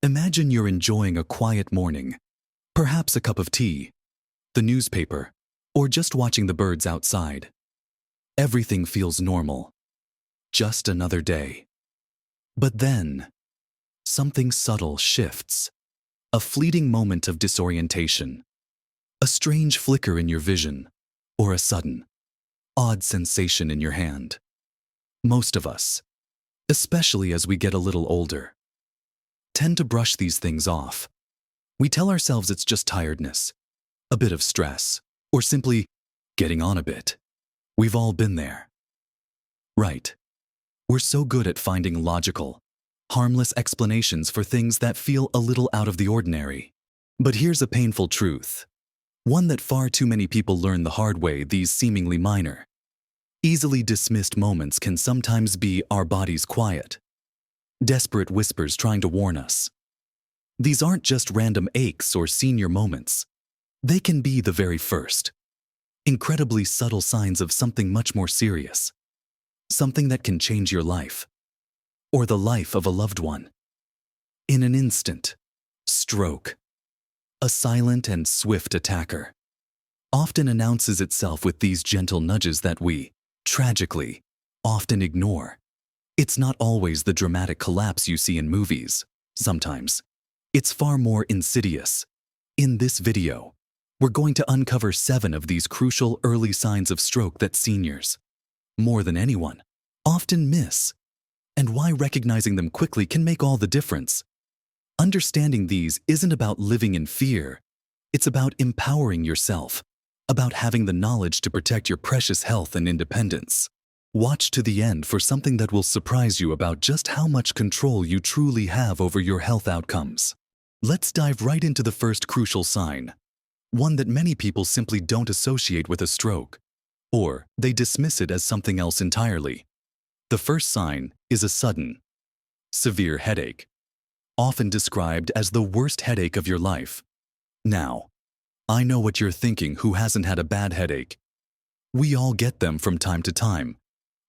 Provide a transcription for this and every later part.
Imagine you're enjoying a quiet morning, perhaps a cup of tea, the newspaper, or just watching the birds outside. Everything feels normal. Just another day. But then, something subtle shifts. A fleeting moment of disorientation. A strange flicker in your vision, or a sudden, odd sensation in your hand. Most of us, especially as we get a little older, tend to brush these things off. We tell ourselves it's just tiredness, a bit of stress, or simply getting on a bit. We've all been there. Right. We're so good at finding logical, harmless explanations for things that feel a little out of the ordinary. But here's a painful truth. One that far too many people learn the hard way. These seemingly minor, easily dismissed moments can sometimes be our body's quiet, desperate whispers trying to warn us. These aren't just random aches or senior moments. They can be the very first, incredibly subtle signs of something much more serious. Something that can change your life, or the life of a loved one. In an instant, stroke, a silent and swift attacker, often announces itself with these gentle nudges that we, tragically, often ignore. It's not always the dramatic collapse you see in movies. Sometimes, it's far more insidious. In this video, we're going to uncover 7 of these crucial early signs of stroke that seniors, more than anyone, often miss, and why recognizing them quickly can make all the difference. Understanding these isn't about living in fear. It's about empowering yourself, about having the knowledge to protect your precious health and independence. Watch to the end for something that will surprise you about just how much control you truly have over your health outcomes. Let's dive right into the first crucial sign, one that many people simply don't associate with a stroke, or they dismiss it as something else entirely. The first sign is a sudden, severe headache, often described as the worst headache of your life. Now, I know what you're thinking. Who hasn't had a bad headache? We all get them from time to time,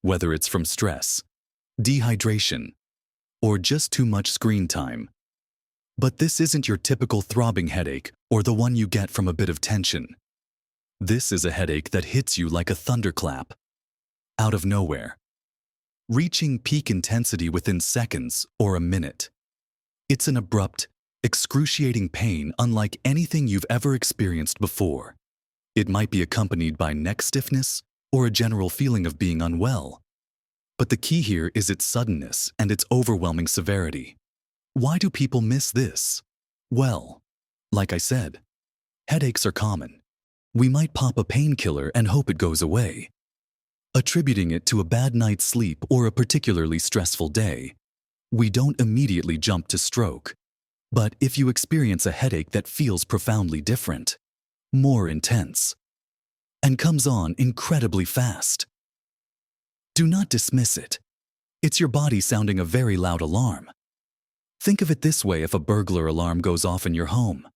whether it's from stress, dehydration, or just too much screen time. But this isn't your typical throbbing headache or the one you get from a bit of tension. This is a headache that hits you like a thunderclap, out of nowhere, reaching peak intensity within seconds or a minute. It's an abrupt, excruciating pain unlike anything you've ever experienced before. It might be accompanied by neck stiffness or a general feeling of being unwell. But the key here is its suddenness and its overwhelming severity. Why do people miss this? Well, like I said, headaches are common. We might pop a painkiller and hope it goes away, attributing it to a bad night's sleep or a particularly stressful day. We don't immediately jump to stroke. But if you experience a headache that feels profoundly different, more intense, and comes on incredibly fast, do not dismiss it. It's your body sounding a very loud alarm. Think of it this way: if a burglar alarm goes off in your home,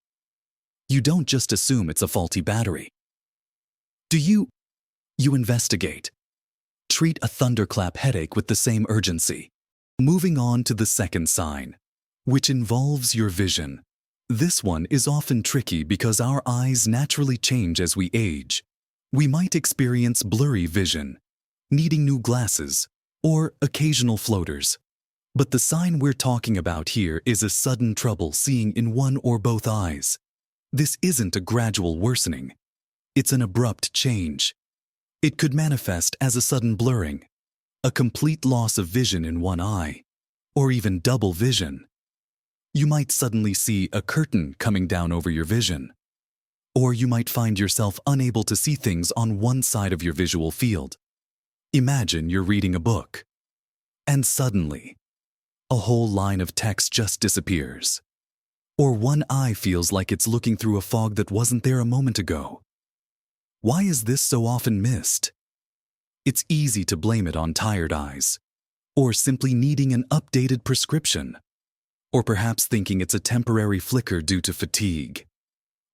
you don't just assume it's a faulty battery. You investigate. Treat a thunderclap headache with the same urgency. Moving on to the second sign, which involves your vision. This one is often tricky because our eyes naturally change as we age. We might experience blurry vision, needing new glasses, or occasional floaters. But the sign we're talking about here is a sudden trouble seeing in one or both eyes. This isn't a gradual worsening. It's an abrupt change. It could manifest as a sudden blurring, a complete loss of vision in one eye, or even double vision. You might suddenly see a curtain coming down over your vision, or you might find yourself unable to see things on one side of your visual field. Imagine you're reading a book, and suddenly, a whole line of text just disappears. Or one eye feels like it's looking through a fog that wasn't there a moment ago. Why is this so often missed? It's easy to blame it on tired eyes, or simply needing an updated prescription, or perhaps thinking it's a temporary flicker due to fatigue.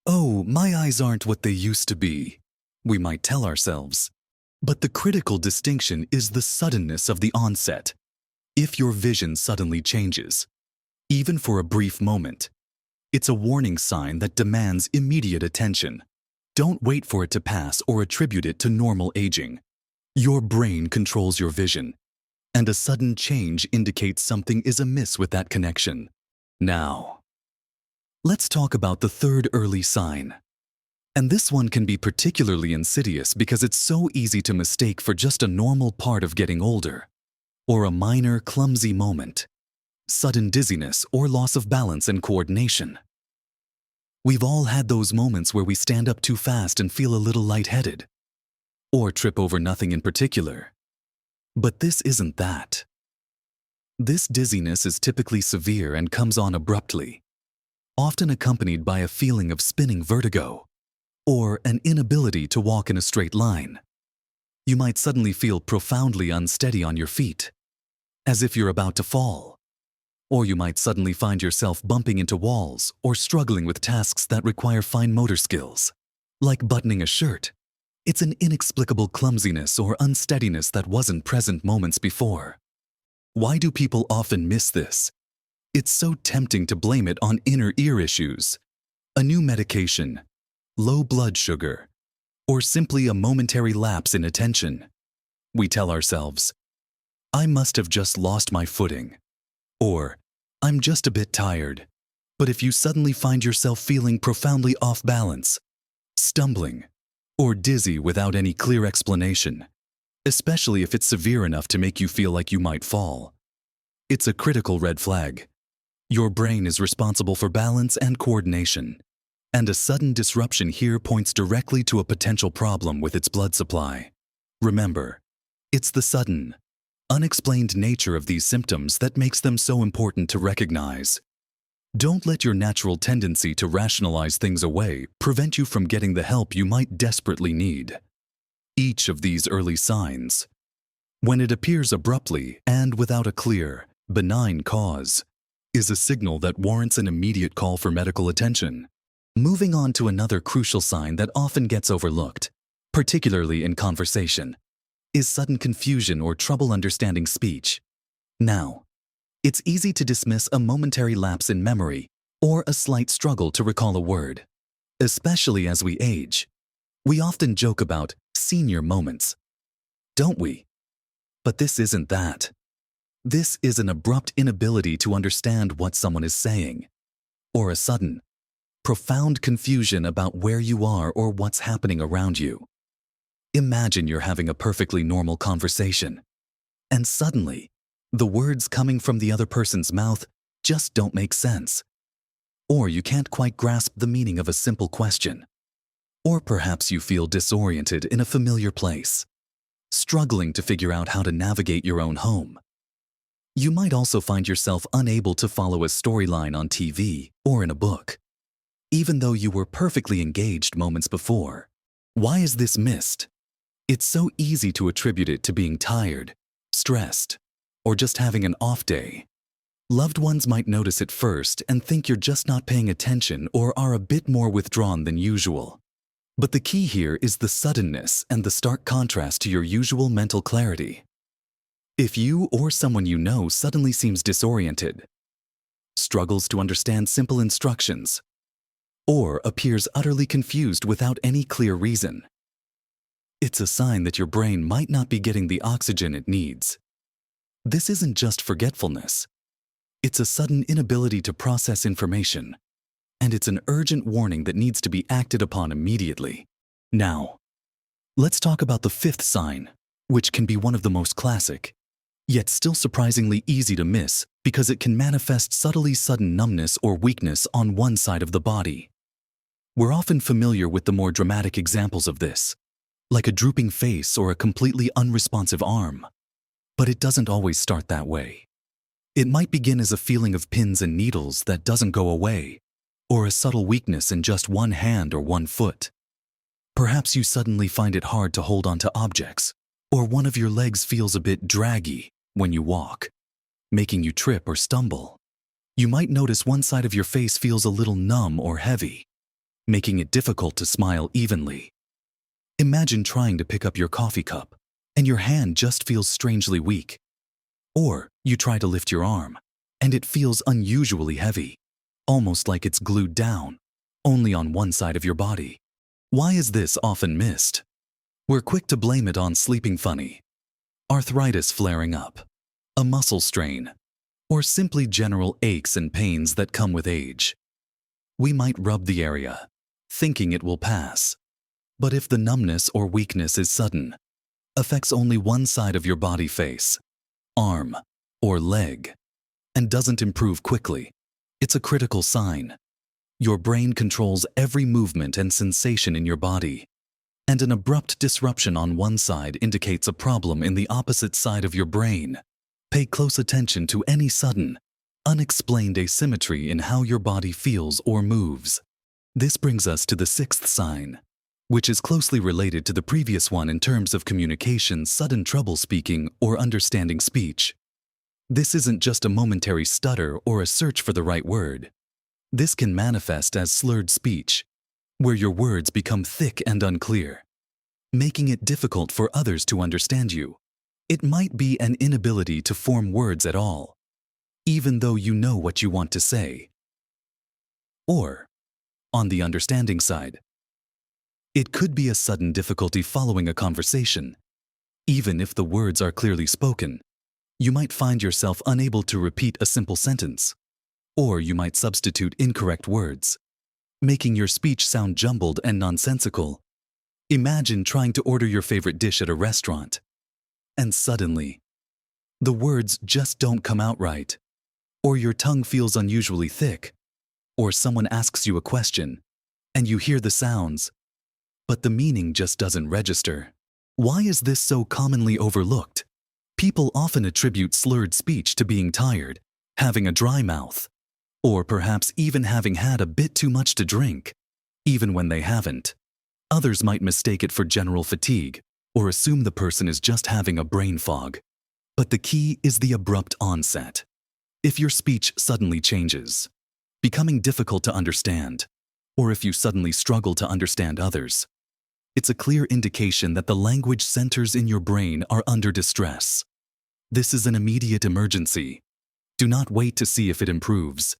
Oh, my eyes aren't what they used to be, we might tell ourselves. But the critical distinction is the suddenness of the onset. If your vision suddenly changes, even for a brief moment. It's a warning sign that demands immediate attention. Don't wait for it to pass or attribute it to normal aging. Your brain controls your vision, and a sudden change indicates something is amiss with that connection. Now, let's talk about the third early sign. And this one can be particularly insidious because it's so easy to mistake for just a normal part of getting older, or a minor, clumsy moment, sudden dizziness or loss of balance and coordination. We've all had those moments where we stand up too fast and feel a little lightheaded, or trip over nothing in particular. But this isn't that. This dizziness is typically severe and comes on abruptly, often accompanied by a feeling of spinning vertigo, or an inability to walk in a straight line. You might suddenly feel profoundly unsteady on your feet, as if you're about to fall. Or you might suddenly find yourself bumping into walls or struggling with tasks that require fine motor skills, like buttoning a shirt. It's an inexplicable clumsiness or unsteadiness that wasn't present moments before. Why do people often miss this? It's so tempting to blame it on inner ear issues, a new medication, low blood sugar, or simply a momentary lapse in attention. We tell ourselves, I must have just lost my footing, or I'm just a bit tired. But if you suddenly find yourself feeling profoundly off balance, stumbling, or dizzy without any clear explanation, especially if it's severe enough to make you feel like you might fall, it's a critical red flag. Your brain is responsible for balance and coordination, and a sudden disruption here points directly to a potential problem with its blood supply. Remember, it's the sudden, unexplained nature of these symptoms that makes them so important to recognize. Don't let your natural tendency to rationalize things away prevent you from getting the help you might desperately need. Each of these early signs, when it appears abruptly and without a clear, benign cause, is a signal that warrants an immediate call for medical attention. Moving on to another crucial sign that often gets overlooked, particularly in conversation, is sudden confusion or trouble understanding speech. Now, it's easy to dismiss a momentary lapse in memory or a slight struggle to recall a word. Especially as we age, we often joke about senior moments, don't we? But this isn't that. This is an abrupt inability to understand what someone is saying, or a sudden, profound confusion about where you are or what's happening around you. Imagine you're having a perfectly normal conversation, and suddenly, the words coming from the other person's mouth just don't make sense. Or you can't quite grasp the meaning of a simple question. Or perhaps you feel disoriented in a familiar place, struggling to figure out how to navigate your own home. You might also find yourself unable to follow a storyline on TV or in a book, even though you were perfectly engaged moments before. Why is this missed? It's so easy to attribute it to being tired, stressed, or just having an off day. Loved ones might notice it first and think you're just not paying attention or are a bit more withdrawn than usual. But the key here is the suddenness and the stark contrast to your usual mental clarity. If you or someone you know suddenly seems disoriented, struggles to understand simple instructions, or appears utterly confused without any clear reason, it's a sign that your brain might not be getting the oxygen it needs. This isn't just forgetfulness. It's a sudden inability to process information, and it's an urgent warning that needs to be acted upon immediately. Now, let's talk about the fifth sign, which can be one of the most classic, yet still surprisingly easy to miss because it can manifest subtly sudden numbness or weakness on one side of the body. We're often familiar with the more dramatic examples of this, like a drooping face or a completely unresponsive arm. But it doesn't always start that way. It might begin as a feeling of pins and needles that doesn't go away, or a subtle weakness in just one hand or one foot. Perhaps you suddenly find it hard to hold onto objects, or one of your legs feels a bit draggy when you walk, making you trip or stumble. You might notice one side of your face feels a little numb or heavy, making it difficult to smile evenly. Imagine trying to pick up your coffee cup, and your hand just feels strangely weak. Or you try to lift your arm, and it feels unusually heavy, almost like it's glued down, only on one side of your body. Why is this often missed? We're quick to blame it on sleeping funny, arthritis flaring up, a muscle strain, or simply general aches and pains that come with age. We might rub the area, thinking it will pass. But if the numbness or weakness is sudden, affects only one side of your body, face, arm, or leg, and doesn't improve quickly, it's a critical sign. Your brain controls every movement and sensation in your body, and an abrupt disruption on one side indicates a problem in the opposite side of your brain. Pay close attention to any sudden, unexplained asymmetry in how your body feels or moves. This brings us to the sixth sign, which is closely related to the previous one in terms of communication, sudden trouble speaking or understanding speech. This isn't just a momentary stutter or a search for the right word. This can manifest as slurred speech, where your words become thick and unclear, making it difficult for others to understand you. It might be an inability to form words at all, even though you know what you want to say. Or, on the understanding side, it could be a sudden difficulty following a conversation. Even if the words are clearly spoken, you might find yourself unable to repeat a simple sentence, or you might substitute incorrect words, making your speech sound jumbled and nonsensical. Imagine trying to order your favorite dish at a restaurant, and suddenly, the words just don't come out right, or your tongue feels unusually thick, or someone asks you a question, and you hear the sounds, but the meaning just doesn't register. Why is this so commonly overlooked? People often attribute slurred speech to being tired, having a dry mouth, or perhaps even having had a bit too much to drink, even when they haven't. Others might mistake it for general fatigue, or assume the person is just having a brain fog. But the key is the abrupt onset. If your speech suddenly changes, becoming difficult to understand, or if you suddenly struggle to understand others, it's a clear indication that the language centers in your brain are under distress. This is an immediate emergency. Do not wait to see if it improves.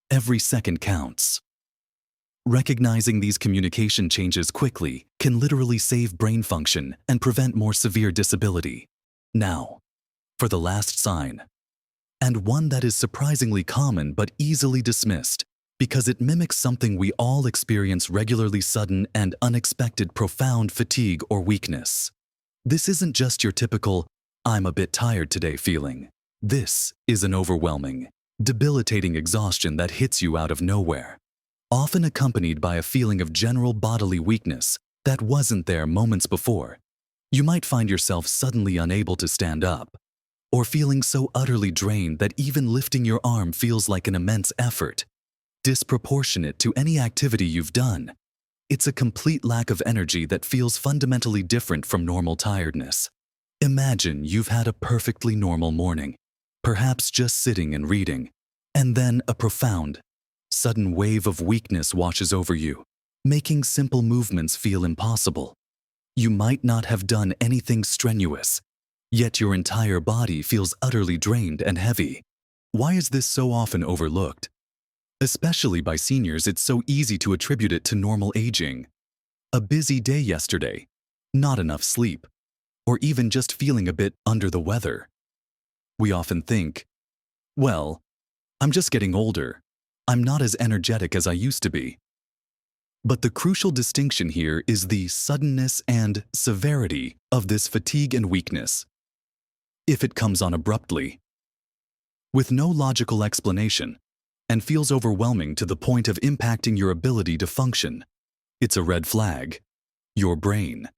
Every second counts. Recognizing these communication changes quickly can literally save brain function and prevent more severe disability. Now, for the last sign, and one that is surprisingly common but easily dismissed because it mimics something we all experience regularly: sudden and unexpected profound fatigue or weakness. This isn't just your typical, "I'm a bit tired today" feeling. This is an overwhelming, debilitating exhaustion that hits you out of nowhere, often accompanied by a feeling of general bodily weakness that wasn't there moments before. You might find yourself suddenly unable to stand up, or feeling so utterly drained that even lifting your arm feels like an immense effort, disproportionate to any activity you've done. It's a complete lack of energy that feels fundamentally different from normal tiredness. Imagine you've had a perfectly normal morning, perhaps just sitting and reading, and then a profound, sudden wave of weakness washes over you, making simple movements feel impossible. You might not have done anything strenuous, yet your entire body feels utterly drained and heavy. Why is this so often overlooked? Especially by seniors, it's so easy to attribute it to normal aging. A busy day yesterday, not enough sleep, or even just feeling a bit under the weather. We often think, well, I'm just getting older. I'm not as energetic as I used to be. But the crucial distinction here is the suddenness and severity of this fatigue and weakness. If it comes on abruptly, with no logical explanation, and feels overwhelming to the point of impacting your ability to function, it's a red flag. Your brain,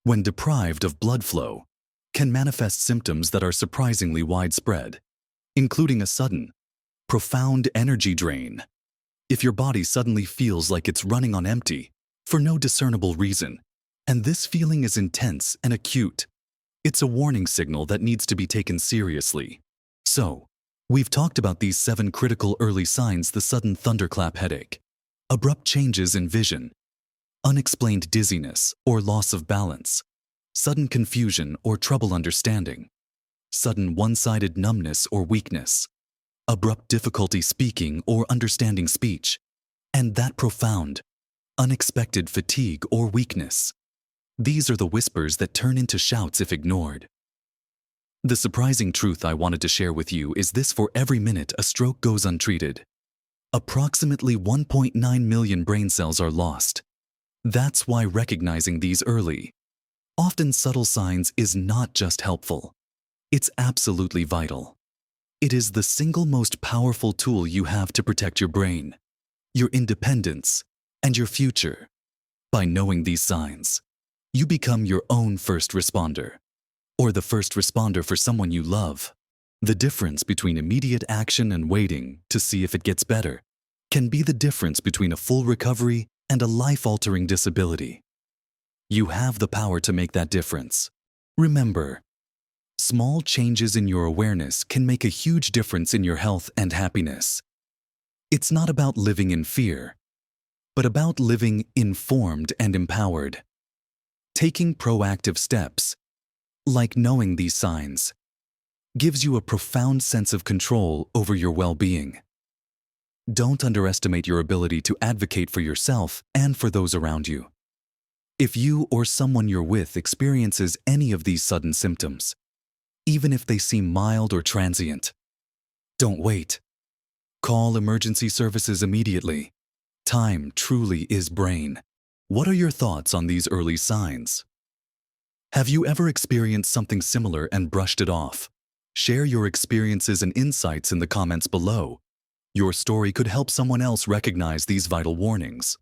when deprived of blood flow, can manifest symptoms that are surprisingly widespread, including a sudden, profound energy drain. If your body suddenly feels like it's running on empty, for no discernible reason, and this feeling is intense and acute, it's a warning signal that needs to be taken seriously. So, we've talked about these 7 critical early signs: the sudden thunderclap headache, abrupt changes in vision, unexplained dizziness or loss of balance, sudden confusion or trouble understanding, sudden one-sided numbness or weakness, abrupt difficulty speaking or understanding speech, and that profound, unexpected fatigue or weakness. These are the whispers that turn into shouts if ignored. The surprising truth I wanted to share with you is this: for every minute a stroke goes untreated, approximately 1.9 million brain cells are lost. That's why recognizing these early, often subtle signs is not just helpful. It's absolutely vital. It is the single most powerful tool you have to protect your brain, your independence, and your future. By knowing these signs, you become your own first responder, or the first responder for someone you love. The difference between immediate action and waiting to see if it gets better can be the difference between a full recovery and a life-altering disability. You have the power to make that difference. Remember, small changes in your awareness can make a huge difference in your health and happiness. It's not about living in fear, but about living informed and empowered. Taking proactive steps, like knowing these signs, gives you a profound sense of control over your well-being. Don't underestimate your ability to advocate for yourself and for those around you. If you or someone you're with experiences any of these sudden symptoms, even if they seem mild or transient, don't wait. Call emergency services immediately. Time truly is brain. What are your thoughts on these early signs? Have you ever experienced something similar and brushed it off? Share your experiences and insights in the comments below. Your story could help someone else recognize these vital warnings.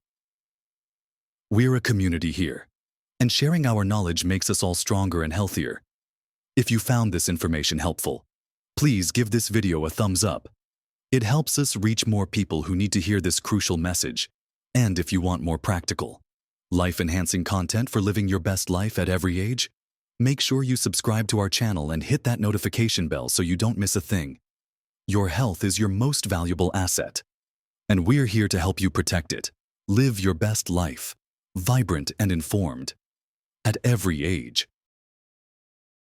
We're a community here, and sharing our knowledge makes us all stronger and healthier. If you found this information helpful, please give this video a thumbs up. It helps us reach more people who need to hear this crucial message. And if you want more practical, life-enhancing content for living your best life at every age, make sure you subscribe to our channel and hit that notification bell so you don't miss a thing. Your health is your most valuable asset, and we're here to help you protect it. Live your best life, vibrant and informed, at every age.